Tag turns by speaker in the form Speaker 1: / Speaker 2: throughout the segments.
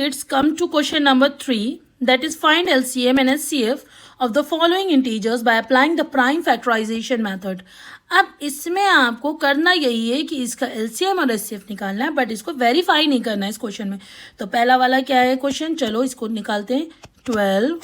Speaker 1: It's come to question number 3, that is find LCM and HCF of the following integers by applying the prime factorization method. अब इसमें आपको करना यही है कि इसका LCM और HCF निकालना है, बट इसको वेरीफाई नहीं करना है इस क्वेश्चन में. तो पहला वाला क्या है क्वेश्चन, चलो इसको निकालते हैं. 12,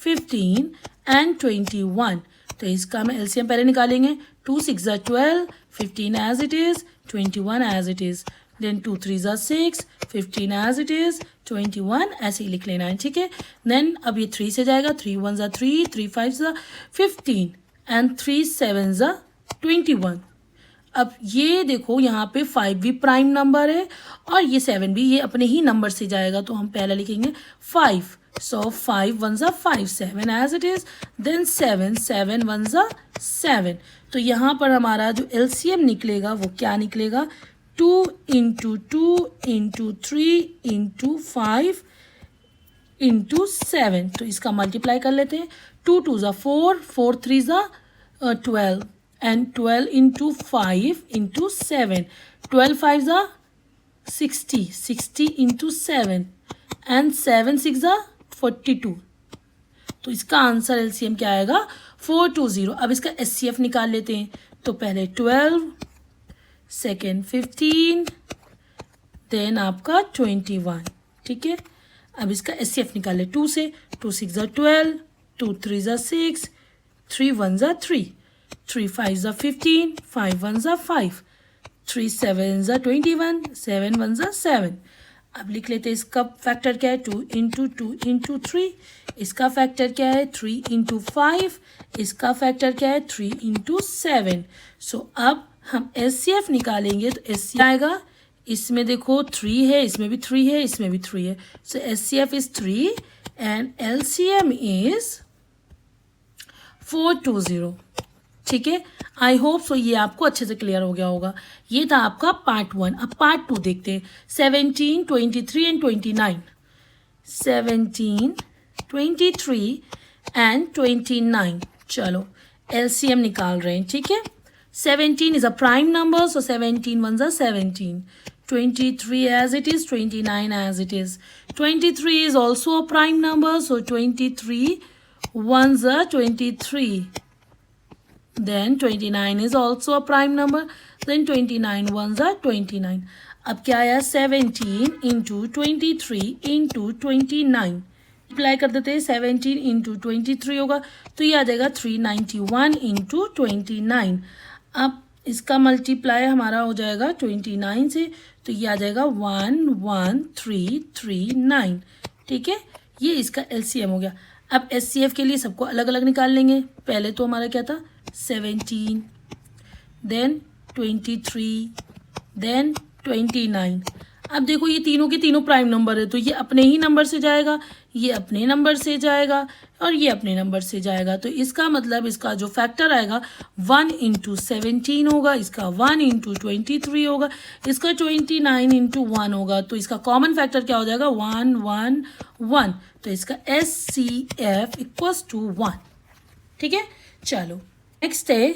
Speaker 1: 15 एंड 21. तो इसका हम LCM पहले निकालेंगे. 2 6 are 12, 15 as it is, 21 as it is. Then 2 3 are 6, 15 as it is, 21 ऐसे ही लिख लेना है. ठीक है. देन अब ये 3 से जाएगा. 3 1 are 3, 3 5 are 15 एंड 3 7 are 21. अब ये देखो यहाँ पे 5 भी प्राइम नंबर है और ये 7 भी, ये अपने ही नंबर से जाएगा. तो हम पहले लिखेंगे 5. So 5 1s are 5, 7 as it is, then 7 7 1s are 7. तो यहाँ पर हमारा जो LCM निकलेगा वो क्या निकलेगा, 2 into 2 into 3 into 5 into 7. तो इसका मल्टीप्लाई कर लेते हैं. 2 2s are 4, 4 3s are 12 and 12 into 5 into 7. 12 5s are 60, 60 into 7 and 7 6 are 42. तो इसका आंसर LCM क्या आएगा, 420. अब इसका HCF निकाल लेते हैं. तो पहले 12, सेकेंड 15, देन आपका 21. ठीक है. अब इसका HCF निकाल ले 2 से. 2 6 are 12, 2 3 are 6, 3 1 are 3, 3 5 are 15, 5 1 are 5, 3 7 are 21, 7 1 are 7. अब लिख लेते हैं इसका फैक्टर क्या है, 2 इंटू 2 इंटू 3. इसका फैक्टर क्या है, 3 इंटू 5. इसका फैक्टर क्या है, 3 इंटू 7. सो अब हम HCF निकालेंगे. तो HCF आएगा, इसमें देखो 3 है, इसमें भी 3 है, इसमें भी 3 है. सो HCF is 3 and LCM is 420. ठीक है. आई होप सो ये आपको अच्छे से क्लियर हो गया होगा. ये था आपका पार्ट 1. अब पार्ट 2 देखते हैं. 17 23 एंड 29. 17 23 एंड 29. चलो LCM निकाल रहे हैं. ठीक है. 17 is a prime number, so 17 ones are 17. 23 as it is, 29 as it is. 23 is also a prime number, so 23 ones are 23. Then 29 is also a prime number, then 29 ones are 29. अब क्या आया, 17 into 23 into 29. Apply कर देते हैं. 17 into 23 होगा तो ये आ जाएगा 391 into 29. अब इसका मल्टीप्लाई हमारा हो जाएगा 29 से, तो ये आ जाएगा 11339. ठीक है. ये इसका LCM हो गया. अब HCF के लिए सबको अलग अलग निकाल लेंगे. पहले तो हमारा क्या था, 17, देन 23, देन 29. अब देखो ये तीनों के तीनों प्राइम नंबर है, तो ये अपने ही नंबर से जाएगा, ये अपने नंबर से जाएगा और ये अपने नंबर से जाएगा. तो इसका मतलब इसका जो फैक्टर आएगा 1 इंटू 17 होगा, इसका 1 इंटू 23 होगा, इसका 29 इंटू 1 होगा. तो इसका कॉमन फैक्टर क्या हो जाएगा, 1 1 1. तो इसका HCF इक्वल्स टू 1. ठीक है. चलो नेक्स्ट है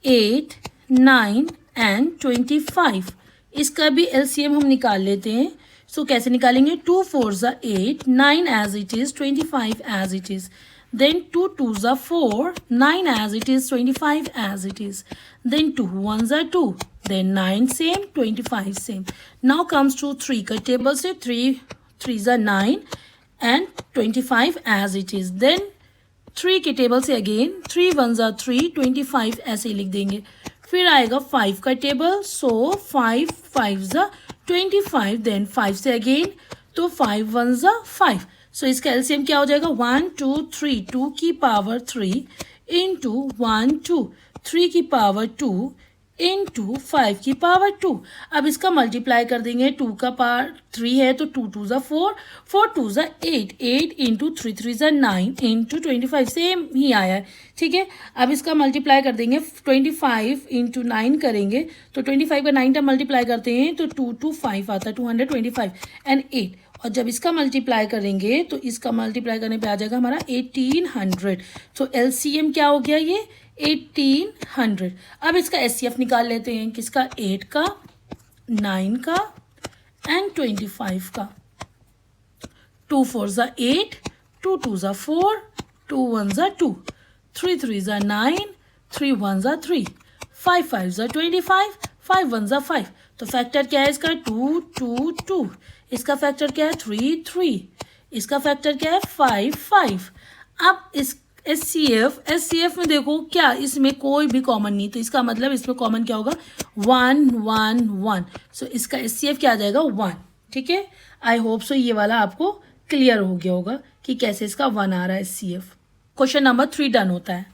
Speaker 1: 8 9 एंड 25. इसका भी LCM हम निकाल लेते हैं. सो कैसे निकालेंगे, 2 4s are 8, 9 as it is, 25 as it is. Then 2 2s are 4, 9 as it is, 25 as it is. Then 2 1s are 2, then 9 same, 25 same. Now comes to 3 का टेबल से. 3 3s are 9 and 25 as it is. Then 3 के table से again 3 1s are 3, 25 ऐसे ही लिख देंगे. फिर आएगा 5 का table. So 5 5s are 25, then 5 से अगेन तो 5 1s are 5. सो इसका LCM क्या हो जाएगा, 1 2 3, 2 की पावर 3 इंटू 1 2, 3 की पावर 2 इंटू 5 की पावर 2. अब इसका मल्टीप्लाई कर देंगे. 2 का पावर 3 है तो 2 2s are 4, 4 2s are 8, 8 into 3 3s are 9 into 25. Same ही आया है. ठीक है. अब इसका मल्टीप्लाई कर देंगे. 25 इंटू 9 करेंगे तो 25 का 9 टाइम मल्टीप्लाई करते हैं तो 2 2 5 आता है, 225 एंड 8. और जब इसका मल्टीप्लाई करेंगे तो इसका मल्टीप्लाई करने पे आ जाएगा हमारा 1800. तो LCM क्या हो गया, ये 1800. अब इसका HCF निकाल लेते हैं. किसका, 8 का, 9 का एंड 25 का. 2 4 ज़ा 8, 2 2 ज़ा 4, 2 1 ज़ा 2, 3 3 ज़ा 9, 3 1 ज़ा 3, 5 5 ज़ा 25, 5 1 ज़ा 5। तो फैक्टर क्या है इसका 2 2 2, इसका फैक्टर क्या है 3 3, इसका फैक्टर क्या है 5 5। अब इस एचसीएफ में देखो क्या इसमें कोई भी कॉमन नहीं, तो इसका मतलब इसमें कॉमन क्या होगा 1 1 1। सो इसका एचसीएफ क्या आ जाएगा 1। ठीक है, आई होप सो ये वाला आपको क्लियर हो गया होगा कि कैसे इसका 1 आ रहा है एचसीएफ। क्वेश्चन नंबर 3 डन होता है।